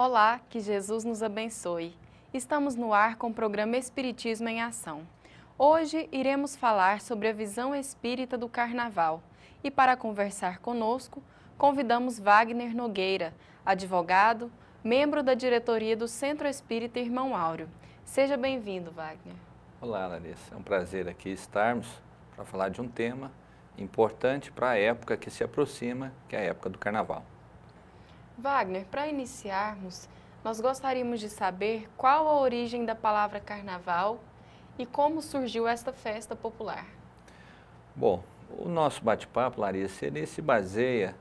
Olá, que Jesus nos abençoe. Estamos no ar com o programa Espiritismo em Ação. Hoje iremos falar sobre a visão espírita do Carnaval e para conversar conosco, convidamos Wagner Nogueira, advogado, membro da diretoria do Centro Espírita Irmão Áureo. Seja bem-vindo, Wagner. Olá, Larissa. É um prazer aqui estarmos para falar de um tema importante para a época que se aproxima, que é a época do Carnaval. Wagner, para iniciarmos, nós gostaríamos de saber qual a origem da palavra Carnaval e como surgiu esta festa popular. Bom, o nosso bate-papo, Larissa, ele se baseia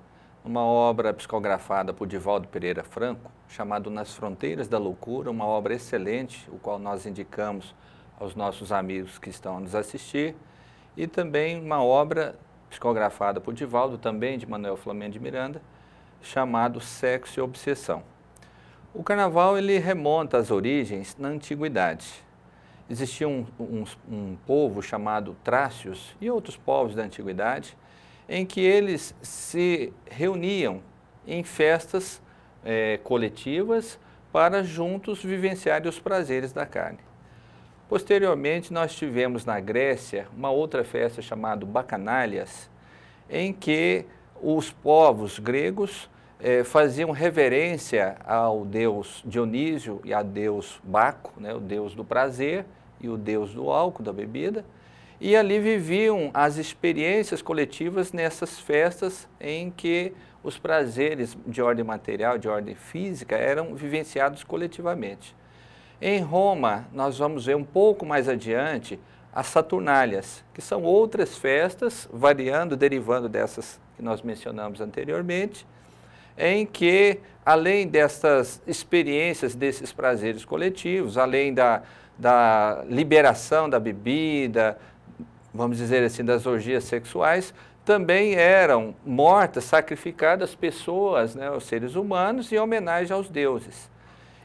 numa obra psicografada por Divaldo Pereira Franco, chamado Nas Fronteiras da Loucura, uma obra excelente, o qual nós indicamos aos nossos amigos que estão a nos assistir, e também uma obra psicografada por Divaldo, também de Manuel Flamengo de Miranda, chamado Sexo e Obsessão. O Carnaval ele remonta às origens na Antiguidade. Existia um povo chamado Trácios e outros povos da Antiguidade, em que eles se reuniam em festas coletivas para juntos vivenciarem os prazeres da carne. Posteriormente, nós tivemos na Grécia uma outra festa chamada Bacanalias, em que os povos gregos faziam reverência ao deus Dionísio e ao deus Baco, né, o deus do prazer e o deus do álcool, da bebida, e ali viviam as experiências coletivas nessas festas em que os prazeres de ordem material, de ordem física, eram vivenciados coletivamente. Em Roma, nós vamos ver um pouco mais adiante as Saturnálias, que são outras festas, variando, derivando dessas que nós mencionamos anteriormente, em que, além dessas experiências, desses prazeres coletivos, além da liberação da bebida, vamos dizer assim, das orgias sexuais, também eram mortas, sacrificadas pessoas, né, os seres humanos, em homenagem aos deuses.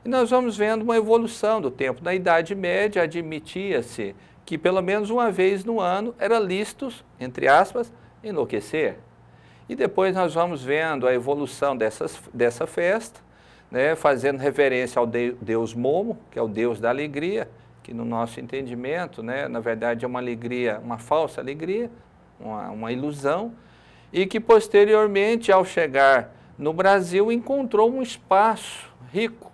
E nós vamos vendo uma evolução do tempo. Na Idade Média, admitia-se que pelo menos uma vez no ano era lícito, entre aspas, enlouquecer. E depois nós vamos vendo a evolução dessa festa, né, fazendo reverência ao deus Momo, que é o deus da alegria, que no nosso entendimento, né, na verdade é uma alegria, uma falsa alegria, uma ilusão, e que posteriormente, ao chegar no Brasil, encontrou um espaço rico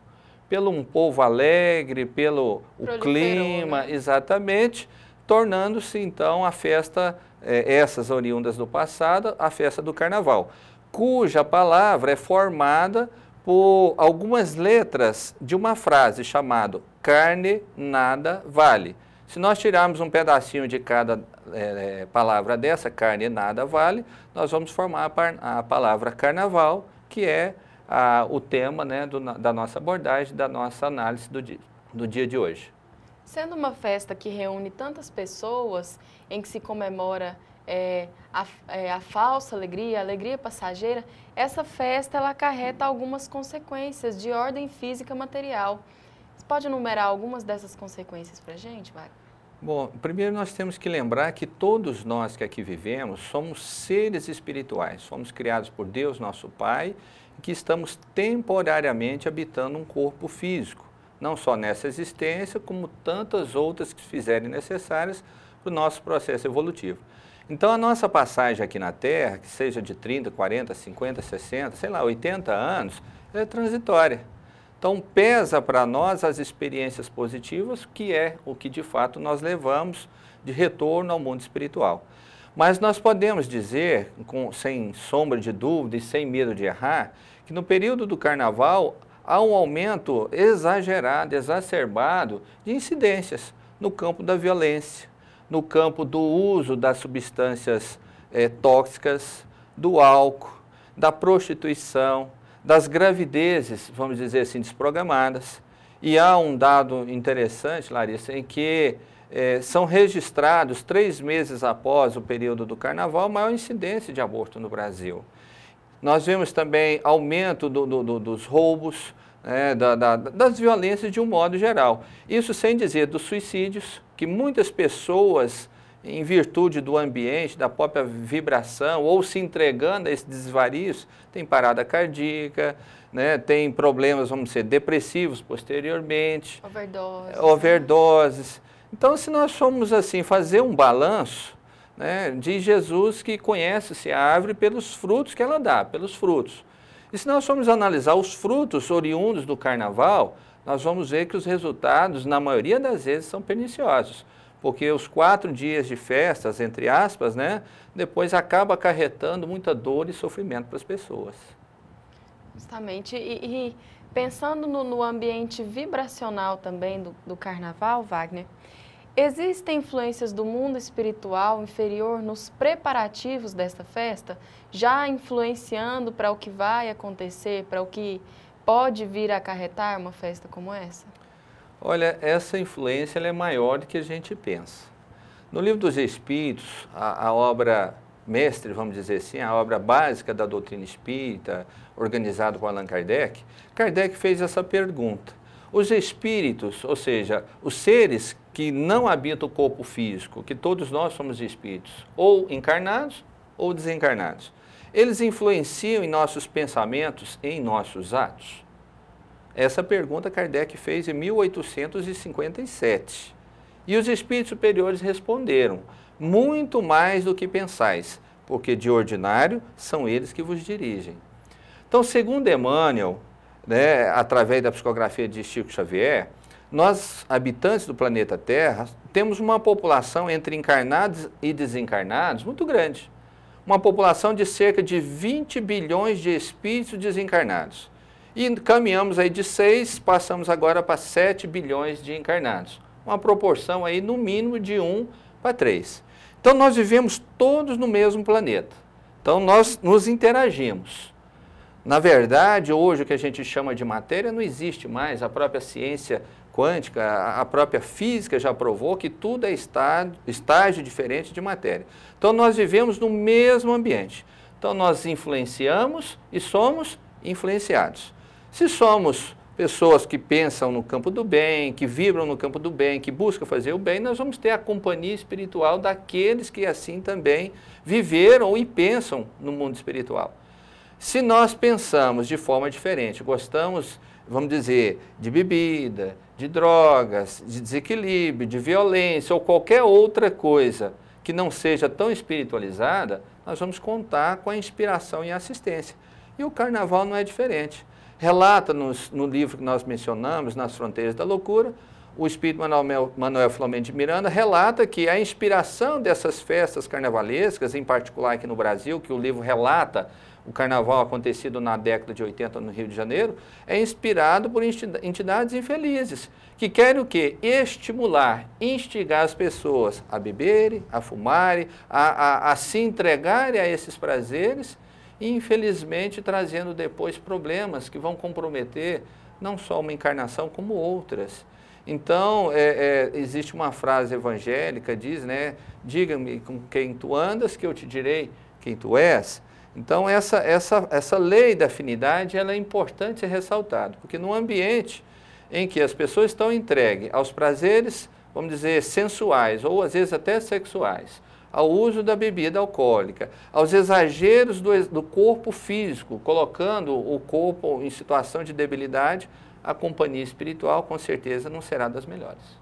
pelo um povo alegre, pelo o clima, né? Exatamente, tornando-se então a festa, essas oriundas do passado, a festa do Carnaval, cuja palavra é formada por algumas letras de uma frase chamada carne nada vale. Se nós tirarmos um pedacinho de cada palavra dessa, carne nada vale, nós vamos formar a palavra Carnaval, que é o tema, né, da nossa abordagem, da nossa análise do dia de hoje. Sendo uma festa que reúne tantas pessoas, em que se comemora a falsa alegria, a alegria passageira, essa festa ela acarreta algumas consequências de ordem física material. Você pode enumerar algumas dessas consequências para a gente, Wagner? Bom, primeiro nós temos que lembrar que todos nós que aqui vivemos somos seres espirituais, fomos criados por Deus, nosso Pai, e que estamos temporariamente habitando um corpo físico, não só nessa existência, como tantas outras que se fizerem necessárias para o nosso processo evolutivo. Então, a nossa passagem aqui na Terra, que seja de 30, 40, 50, 60, sei lá, 80 anos, é transitória. Então, pesa para nós as experiências positivas, que é o que de fato nós levamos de retorno ao mundo espiritual. Mas nós podemos dizer, sem sombra de dúvida e sem medo de errar, que no período do Carnaval há um aumento exagerado, exacerbado de incidências no campo da violência, no campo do uso das substâncias tóxicas, do álcool, da prostituição, das gravidezes, vamos dizer assim, desprogramadas. E há um dado interessante, Larissa, em que são registrados 3 meses após o período do Carnaval, a maior incidência de aborto no Brasil. Nós vemos também aumento dos roubos, das violências de um modo geral. Isso sem dizer dos suicídios, que muitas pessoas, em virtude do ambiente, da própria vibração, ou se entregando a esses desvarios, tem parada cardíaca, né, tem problemas, vamos dizer, depressivos posteriormente, Overdoses. Então, se nós formos assim fazer um balanço, né, de Jesus que conhece-se a árvore pelos frutos que ela dá, pelos frutos. E se nós formos analisar os frutos oriundos do carnaval, nós vamos ver que os resultados, na maioria das vezes, são perniciosos. Porque os 4 dias de festas, entre aspas, né, depois acaba acarretando muita dor e sofrimento para as pessoas. Justamente. E pensando no ambiente vibracional também do carnaval, Wagner, existem influências do mundo espiritual inferior nos preparativos desta festa, já influenciando para o que vai acontecer, para o que pode vir a acarretar uma festa como essa? Olha, essa influência ela é maior do que a gente pensa. No Livro dos Espíritos, a obra mestre, vamos dizer assim, a obra básica da doutrina espírita, organizada por Allan Kardec, Kardec fez essa pergunta. Os espíritos, ou seja, os seres que não habitam o corpo físico, que todos nós somos espíritos, ou encarnados ou desencarnados, eles influenciam em nossos pensamentos e em nossos atos? Essa pergunta Kardec fez em 1857. E os espíritos superiores responderam: muito mais do que pensais, porque de ordinário são eles que vos dirigem. Então, segundo Emmanuel, né, através da psicografia de Chico Xavier, nós, habitantes do planeta Terra, temos uma população entre encarnados e desencarnados muito grande. Uma população de cerca de 20 bilhões de espíritos desencarnados. E caminhamos aí de 6, passamos agora para 7 bilhões de encarnados. Uma proporção aí no mínimo de 1 para 3. Então nós vivemos todos no mesmo planeta. Então nós nos interagimos. Na verdade, hoje o que a gente chama de matéria não existe mais. A própria ciência quântica, a própria física já provou que tudo é estágio diferente de matéria. Então nós vivemos no mesmo ambiente. Então nós influenciamos e somos influenciados. Se somos pessoas que pensam no campo do bem, que vibram no campo do bem, que buscam fazer o bem, nós vamos ter a companhia espiritual daqueles que assim também viveram e pensam no mundo espiritual. Se nós pensamos de forma diferente, gostamos, vamos dizer, de bebida, de drogas, de desequilíbrio, de violência ou qualquer outra coisa que não seja tão espiritualizada, nós vamos contar com a inspiração e a assistência. E o carnaval não é diferente. Relata-nos no livro que nós mencionamos, Nas Fronteiras da Loucura, o espírito Manuel Filomeno de Miranda relata que a inspiração dessas festas carnavalescas, em particular aqui no Brasil, que o livro relata o carnaval acontecido na década de 80 no Rio de Janeiro, é inspirado por entidades infelizes, que querem o quê? Estimular, instigar as pessoas a beberem, a fumarem, a se entregarem a esses prazeres, e infelizmente trazendo depois problemas que vão comprometer não só uma encarnação como outras. Então, existe uma frase evangélica, diz, né, diga-me com quem tu andas, que eu te direi quem tu és. Então, essa lei da afinidade ela é importante ser ressaltada, porque num ambiente em que as pessoas estão entregues aos prazeres, vamos dizer, sensuais, ou às vezes até sexuais, ao uso da bebida alcoólica, aos exageros do corpo físico, colocando o corpo em situação de debilidade, a companhia espiritual com certeza não será das melhores.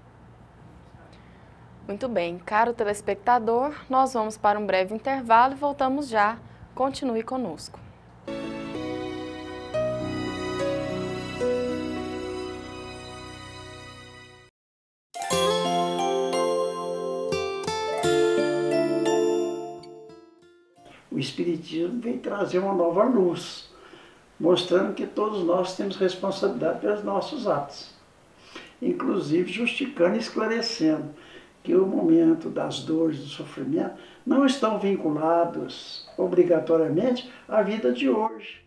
Muito bem, caro telespectador, nós vamos para um breve intervalo e voltamos já. Continue conosco. O Espiritismo vem trazer uma nova luz, mostrando que todos nós temos responsabilidade pelos nossos atos, inclusive justificando e esclarecendo que o momento das dores, do sofrimento, não estão vinculados obrigatoriamente à vida de hoje.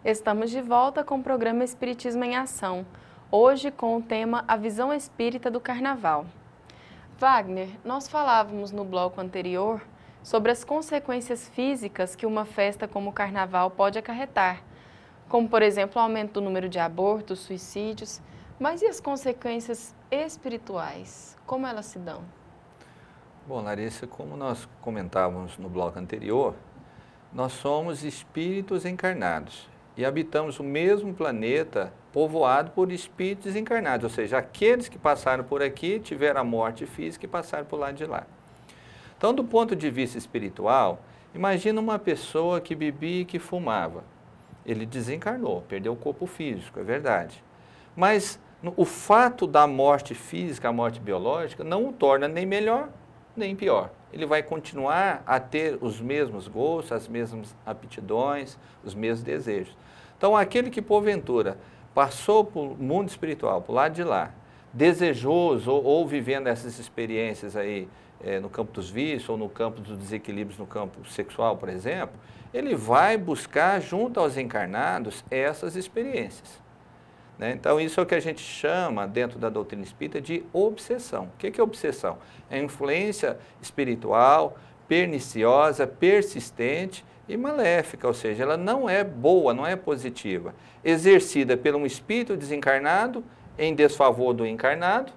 Estamos de volta com o programa Espiritismo em Ação, hoje com o tema A Visão Espírita do Carnaval. Wagner, nós falávamos no bloco anterior sobre as consequências físicas que uma festa como o Carnaval pode acarretar, como, por exemplo, o aumento do número de abortos, suicídios, mas e as consequências espirituais? Como elas se dão? Bom, Larissa, como nós comentávamos no bloco anterior, nós somos espíritos encarnados e habitamos o mesmo planeta povoado por espíritos desencarnados, ou seja, aqueles que passaram por aqui tiveram a morte física e passaram por lá de lá. Então, do ponto de vista espiritual, imagina uma pessoa que bebia e que fumava. Ele desencarnou, perdeu o corpo físico, é verdade. Mas o fato da morte física, a morte biológica, não o torna nem melhor nem pior. Ele vai continuar a ter os mesmos gostos, as mesmas aptidões, os mesmos desejos. Então, aquele que porventura passou pelo mundo espiritual, por lado de lá, desejoso ou vivendo essas experiências aí no campo dos vícios ou no campo dos desequilíbrios no campo sexual, por exemplo, ele vai buscar junto aos encarnados essas experiências. Então, isso é o que a gente chama, dentro da doutrina espírita, de obsessão. O que é obsessão? É influência espiritual, perniciosa, persistente e maléfica, ou seja, ela não é boa, não é positiva, exercida por um espírito desencarnado em desfavor do encarnado,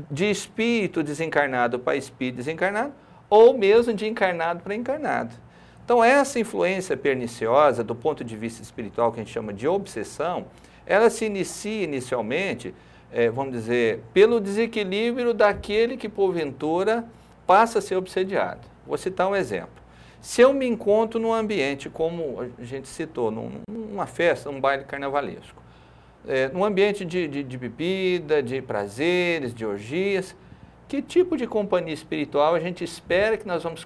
de espírito desencarnado para espírito desencarnado, ou mesmo de encarnado para encarnado. Então, essa influência perniciosa, do ponto de vista espiritual, que a gente chama de obsessão, ela se inicia inicialmente, vamos dizer, pelo desequilíbrio daquele que, porventura, passa a ser obsediado. Vou citar um exemplo. Se eu me encontro num ambiente, como a gente citou, numa festa, num baile carnavalesco, num ambiente de bebida, de prazeres, de orgias, que tipo de companhia espiritual a gente espera que nós vamos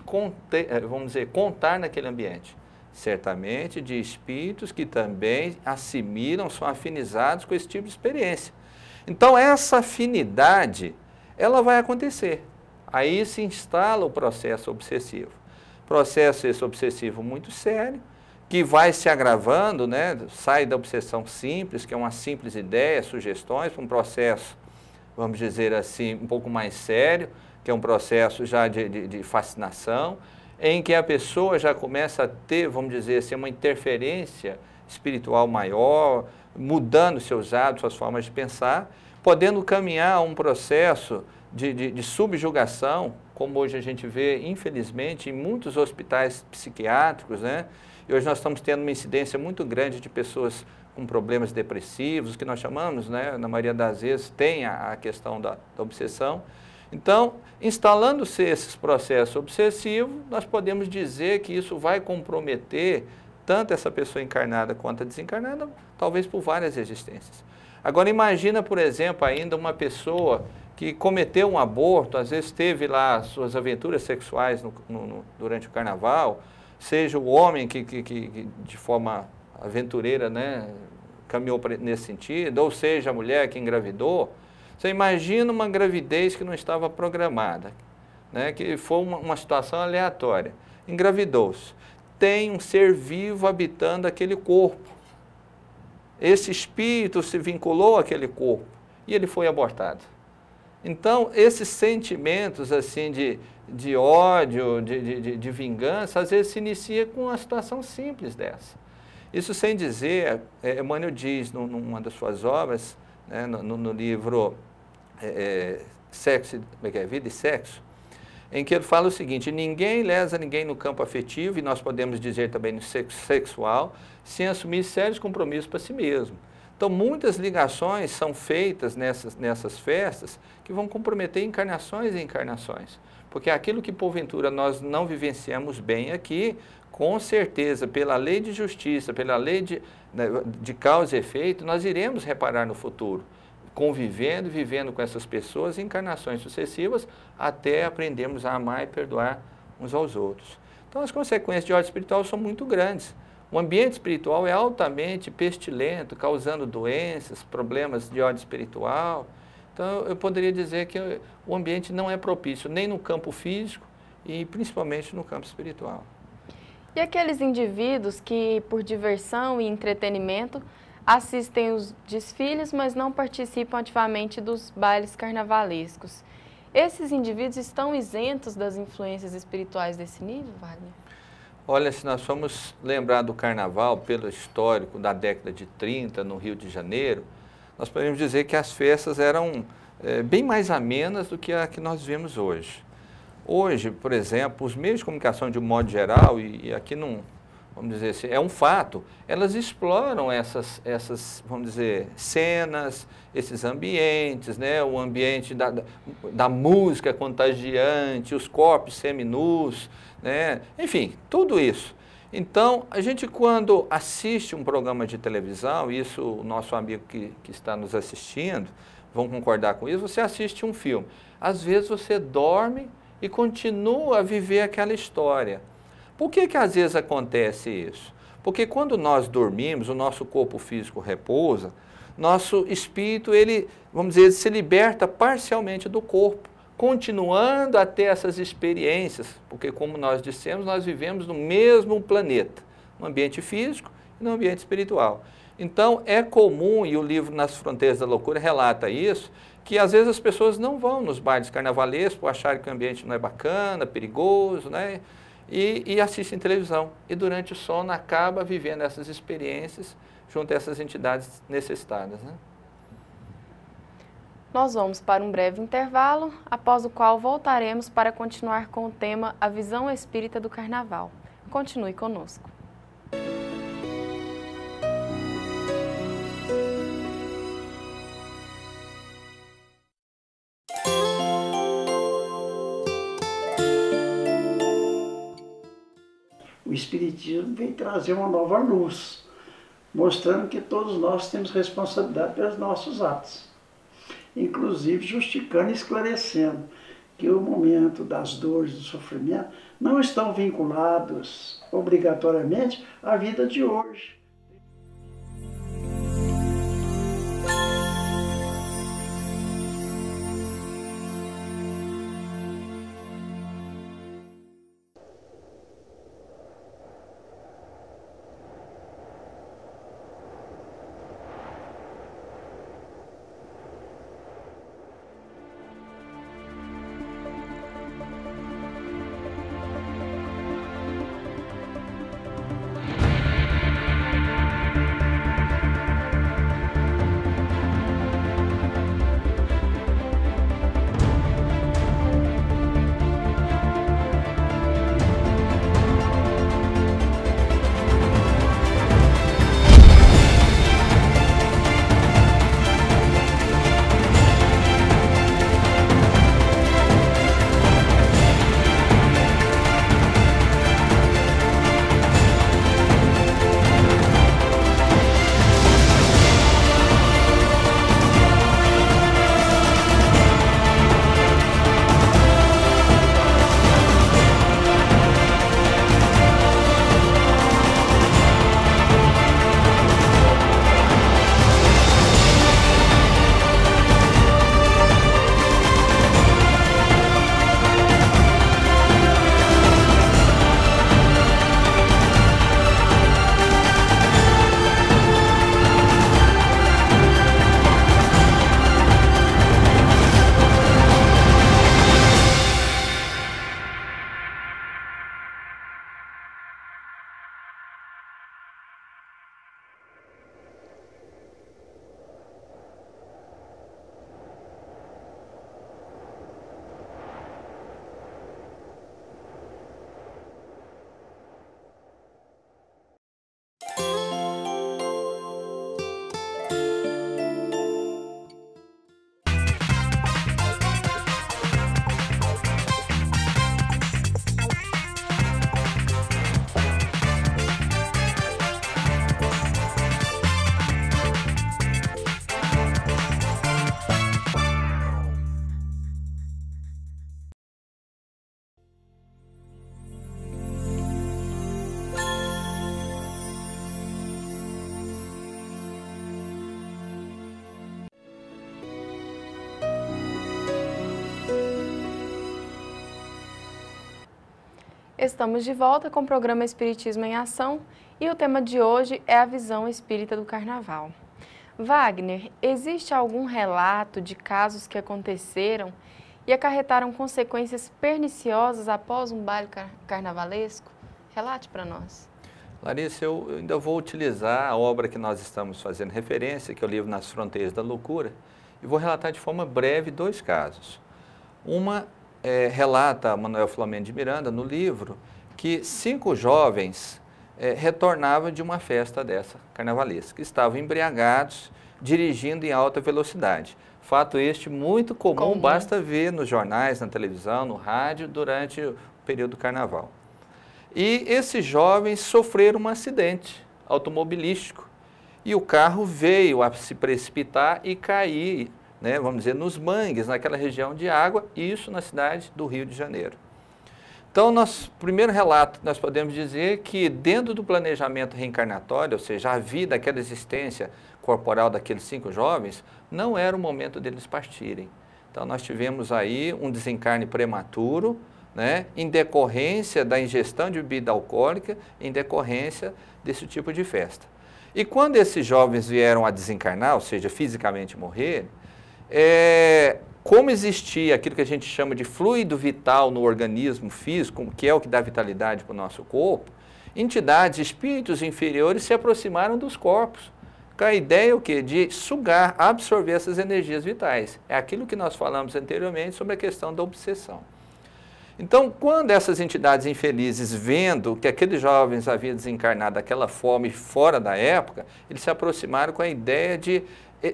contar naquele ambiente? Certamente de espíritos que também assimilam, são afinizados com esse tipo de experiência. Então, essa afinidade, ela vai acontecer. Aí se instala o processo obsessivo. Processo esse obsessivo muito sério, que vai se agravando, sai da obsessão simples, que é uma simples ideia, sugestões, para um processo, vamos dizer assim, um pouco mais sério, que é um processo já de fascinação, em que a pessoa já começa a ter, vamos dizer assim, uma interferência espiritual maior, mudando seus hábitos, suas formas de pensar, podendo caminhar a um processo de subjugação, como hoje a gente vê, infelizmente, em muitos hospitais psiquiátricos, E hoje nós estamos tendo uma incidência muito grande de pessoas com problemas depressivos, que nós chamamos, na maioria das vezes, tem a questão da obsessão. Então, instalando-se esses processos obsessivos, nós podemos dizer que isso vai comprometer tanto essa pessoa encarnada quanto a desencarnada, talvez por várias existências. Agora, imagina, por exemplo, ainda uma pessoa que cometeu um aborto, às vezes teve lá suas aventuras sexuais durante o carnaval, seja o homem que de forma aventureira, caminhou nesse sentido, ou seja a mulher que engravidou. Você imagina uma gravidez que não estava programada, que foi uma situação aleatória. Engravidou-se. Tem um ser vivo habitando aquele corpo. Esse espírito se vinculou àquele corpo e ele foi abortado. Então, esses sentimentos assim de ódio, de vingança, às vezes se inicia com uma situação simples dessa. Isso sem dizer, Emmanuel diz numa das suas obras, no livro Vida e Sexo, em que ele fala o seguinte: ninguém lesa ninguém no campo afetivo, e nós podemos dizer também no sexual, sem assumir sérios compromissos para si mesmo. Então, muitas ligações são feitas nessas festas que vão comprometer encarnações e encarnações. Porque aquilo que, porventura, nós não vivenciamos bem aqui, com certeza, pela lei de justiça, pela lei de causa e efeito, nós iremos reparar no futuro, convivendo e vivendo com essas pessoas em encarnações sucessivas, até aprendermos a amar e perdoar uns aos outros. Então, as consequências de ordem espiritual são muito grandes. O ambiente espiritual é altamente pestilento, causando doenças, problemas de ordem espiritual. Então, eu poderia dizer que o ambiente não é propício nem no campo físico e principalmente no campo espiritual. E aqueles indivíduos que, por diversão e entretenimento, assistem os desfiles, mas não participam ativamente dos bailes carnavalescos. Esses indivíduos estão isentos das influências espirituais desse nível, Wagner? Olha, se nós formos lembrar do carnaval pelo histórico da década de 30 no Rio de Janeiro, nós podemos dizer que as festas eram bem mais amenas do que a que nós vemos hoje. Hoje, por exemplo, os meios de comunicação de um modo geral, e aqui não, vamos dizer assim, é um fato, elas exploram essas, vamos dizer, cenas, esses ambientes, né? O ambiente da música contagiante, os corpos seminus, né? Enfim, tudo isso. Então, a gente quando assiste um programa de televisão, isso o nosso amigo que está nos assistindo, vão concordar com isso, você assiste um filme. Às vezes você dorme e continua a viver aquela história. Por que às vezes acontece isso? Porque quando nós dormimos, o nosso corpo físico repousa, nosso espírito, ele, vamos dizer, se liberta parcialmente do corpo, continuando a ter essas experiências, porque como nós dissemos, nós vivemos no mesmo planeta, no ambiente físico e no ambiente espiritual. Então é comum, e o livro Nas Fronteiras da Loucura relata isso, que às vezes as pessoas não vão nos bailes carnavalescos por acharem que o ambiente não é bacana, perigoso, né? E assistem televisão. E durante o sono acaba vivendo essas experiências junto a essas entidades necessitadas, né? Nós vamos para um breve intervalo, após o qual voltaremos para continuar com o tema A Visão Espírita do Carnaval. Continue conosco. O Espiritismo vem trazer uma nova luz, mostrando que todos nós temos responsabilidade pelos nossos atos. Inclusive justificando e esclarecendo que o momento das dores, do sofrimento, não estão vinculados obrigatoriamente à vida de hoje. Estamos de volta com o programa Espiritismo em Ação e o tema de hoje é a visão espírita do Carnaval. Wagner, existe algum relato de casos que aconteceram e acarretaram consequências perniciosas após um baile carnavalesco? Relate para nós. Larissa, eu ainda vou utilizar a obra que nós estamos fazendo referência, que é o livro Nas Fronteiras da Loucura, e vou relatar de forma breve 2 casos. Uma relata Manuel Filomeno de Miranda, no livro, que 5 jovens retornavam de uma festa dessa, carnavalesca, estavam embriagados, dirigindo em alta velocidade. Fato este muito comum, basta ver nos jornais, na televisão, no rádio, durante o período do carnaval. E esses jovens sofreram um acidente automobilístico e o carro veio a se precipitar e cair, vamos dizer, nos mangues, naquela região de água, isso na cidade do Rio de Janeiro. Então, nosso primeiro relato, nós podemos dizer que dentro do planejamento reencarnatório, ou seja, a vida, aquela existência corporal daqueles 5 jovens, não era o momento deles partirem. Então, nós tivemos aí um desencarne prematuro, em decorrência da ingestão de bebida alcoólica, em decorrência desse tipo de festa. E quando esses jovens vieram a desencarnar, ou seja, fisicamente morrer, como existia aquilo que a gente chama de fluido vital no organismo físico, que é o que dá vitalidade para o nosso corpo, entidades, espíritos inferiores se aproximaram dos corpos, com a ideia o quê? De sugar, absorver essas energias vitais. É aquilo que nós falamos anteriormente sobre a questão da obsessão. Então, quando essas entidades infelizes, vendo que aqueles jovens haviam desencarnado daquela forma e fora da época, eles se aproximaram com a ideia de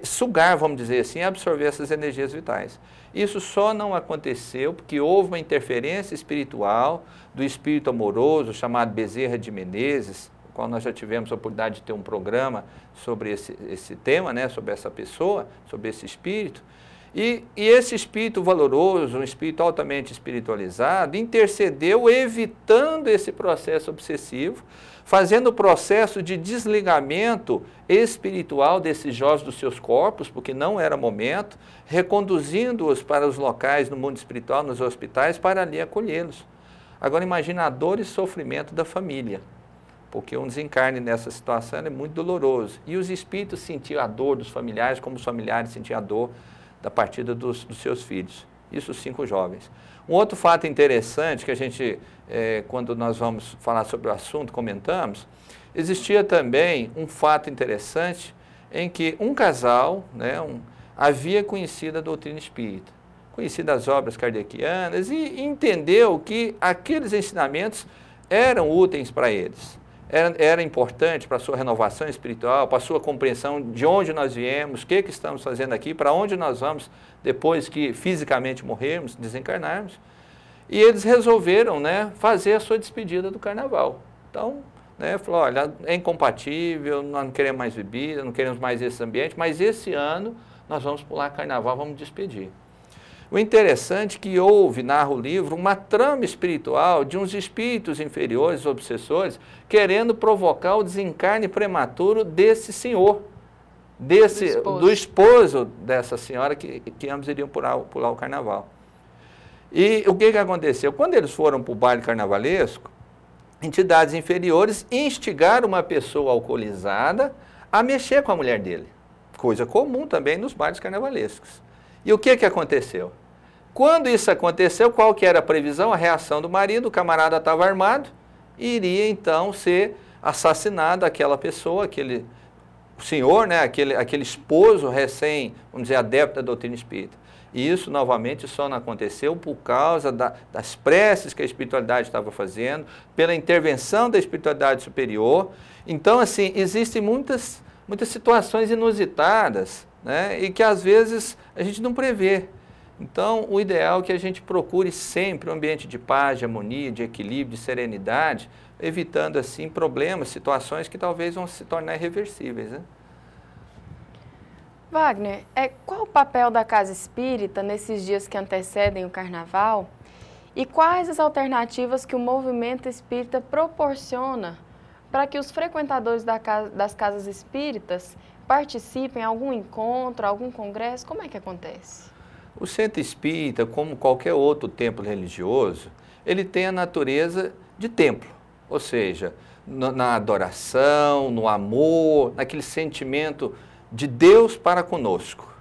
sugar, vamos dizer assim, absorver essas energias vitais. Isso só não aconteceu porque houve uma interferência espiritual do espírito amoroso, chamado Bezerra de Menezes, o qual nós já tivemos a oportunidade de ter um programa sobre esse tema, sobre essa pessoa, sobre esse espírito. E esse espírito valoroso, um espírito altamente espiritualizado, intercedeu evitando esse processo obsessivo, fazendo o processo de desligamento espiritual desses jovens dos seus corpos, porque não era momento, reconduzindo-os para os locais no mundo espiritual, nos hospitais, para ali acolhê-los. Agora imagina a dor e sofrimento da família, porque um desencarne nessa situação é muito doloroso. E os espíritos sentiam a dor dos familiares, como os familiares sentiam a dor da partida dos seus filhos. Isso, 5 jovens. Um outro fato interessante que a gente, quando nós vamos falar sobre o assunto, comentamos, existia também um fato interessante em que um casal havia conhecido a doutrina espírita, conhecido as obras kardecianas e entendeu que aqueles ensinamentos eram úteis para eles. Era importante para a sua renovação espiritual, para a sua compreensão de onde nós viemos, o que estamos fazendo aqui, para onde nós vamos depois que fisicamente morrermos, desencarnarmos. E eles resolveram fazer a sua despedida do carnaval. Então, falou, olha, é incompatível, nós não queremos mais bebida, não queremos mais esse ambiente, mas esse ano nós vamos pular carnaval, vamos despedir. O interessante é que houve, narra o livro, uma trama espiritual de uns espíritos inferiores, obsessores, querendo provocar o desencarne prematuro desse senhor, do esposo dessa senhora, que ambos iriam pular o carnaval. E o que aconteceu? Quando eles foram para o baile carnavalesco, entidades inferiores instigaram uma pessoa alcoolizada a mexer com a mulher dele, coisa comum também nos bailes carnavalescos. E o que aconteceu? Quando isso aconteceu, qual que era a previsão? A reação do marido, o camarada estava armado, e iria então ser assassinado aquela pessoa, aquele senhor, aquele esposo recém, vamos dizer, adepto da doutrina espírita. E isso, novamente, só não aconteceu por causa das preces que a espiritualidade estava fazendo, pela intervenção da espiritualidade superior. Então, assim, existem muitas situações inusitadas, e que às vezes a gente não prevê. Então, o ideal é que a gente procure sempre um ambiente de paz, de harmonia, de equilíbrio, de serenidade, evitando assim problemas, situações que talvez vão se tornar irreversíveis. Wagner, qual o papel da casa espírita nesses dias que antecedem o carnaval e quais as alternativas que o movimento espírita proporciona para que os frequentadores das casas espíritas participem em algum encontro, algum congresso? Como é que acontece? O centro espírita, como qualquer outro templo religioso, ele tem a natureza de templo, ou seja, na adoração, no amor, naquele sentimento de Deus para conosco.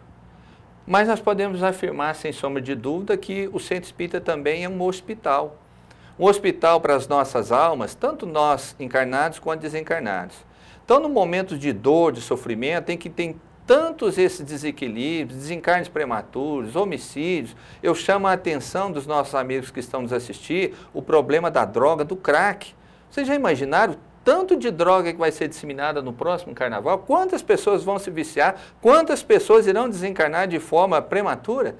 Mas nós podemos afirmar, sem sombra de dúvida, que o Centro Espírita também é um hospital. Um hospital para as nossas almas, tanto nós encarnados quanto desencarnados. Então, no momento de dor, de sofrimento, em que tem tantos esses desequilíbrios, desencarnes prematuros, homicídios, eu chamo a atenção dos nossos amigos que estão nos assistindo, o problema da droga, do crack. Vocês já imaginaram tanto de droga que vai ser disseminada no próximo carnaval? Quantas pessoas vão se viciar? Quantas pessoas irão desencarnar de forma prematura?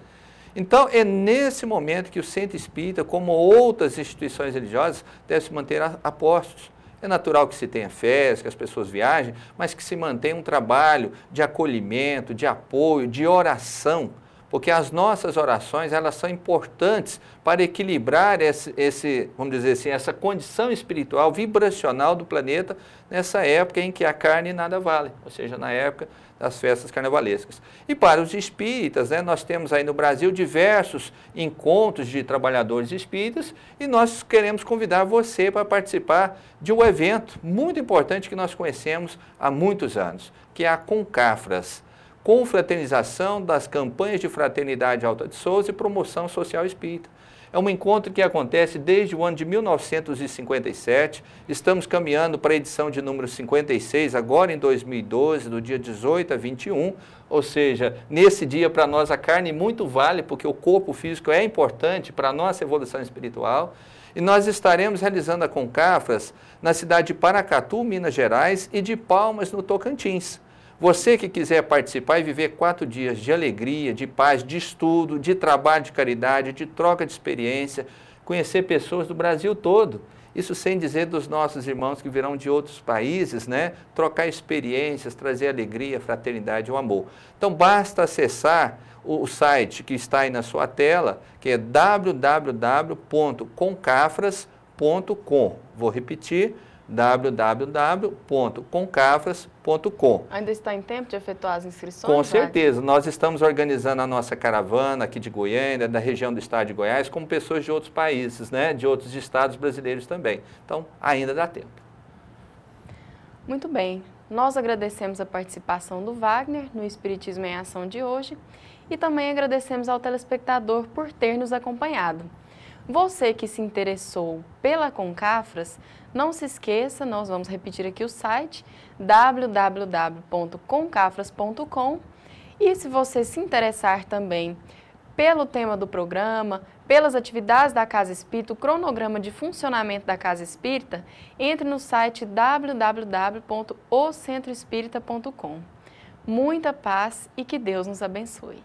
Então, é nesse momento que o Centro Espírita, como outras instituições religiosas, deve se manter a postos. É natural que se tenha férias, que as pessoas viajem, mas que se mantenha um trabalho de acolhimento, de apoio, de oração, porque as nossas orações, elas são importantes para equilibrar vamos dizer assim, essa condição espiritual, vibracional do planeta nessa época em que a carne nada vale, ou seja, na época das festas carnavalescas. E para os espíritas, nós temos aí no Brasil diversos encontros de trabalhadores espíritas e nós queremos convidar você para participar de um evento muito importante que nós conhecemos há muitos anos, que é a Concafras, Confraternização das Campanhas de Fraternidade Alta de Souza e Promoção Social Espírita. É um encontro que acontece desde o ano de 1957, estamos caminhando para a edição de número 56, agora em 2012, do dia 18 a 21, ou seja, nesse dia para nós a carne muito vale, porque o corpo físico é importante para a nossa evolução espiritual, e nós estaremos realizando a Concafras na cidade de Paracatu, Minas Gerais, e de Palmas, no Tocantins. Você que quiser participar e viver 4 dias de alegria, de paz, de estudo, de trabalho de caridade, de troca de experiência, conhecer pessoas do Brasil todo, isso sem dizer dos nossos irmãos que virão de outros países, trocar experiências, trazer alegria, fraternidade e o amor. Então basta acessar o site que está aí na sua tela, que é www.concafras.com. Vou repetir, www.concafras.com. Ainda está em tempo de efetuar as inscrições? Com certeza, nós estamos organizando a nossa caravana aqui de Goiânia, da região do estado de Goiás, com pessoas de outros países, de outros estados brasileiros também. Então, ainda dá tempo. Muito bem, nós agradecemos a participação do Wagner no Espiritismo em Ação de hoje e também agradecemos ao telespectador por ter nos acompanhado. Você que se interessou pela Concafras, não se esqueça, nós vamos repetir aqui o site www.concafras.com e se você se interessar também pelo tema do programa, pelas atividades da Casa Espírita, o cronograma de funcionamento da Casa Espírita, entre no site www.ocentroespirita.com. Muita paz e que Deus nos abençoe.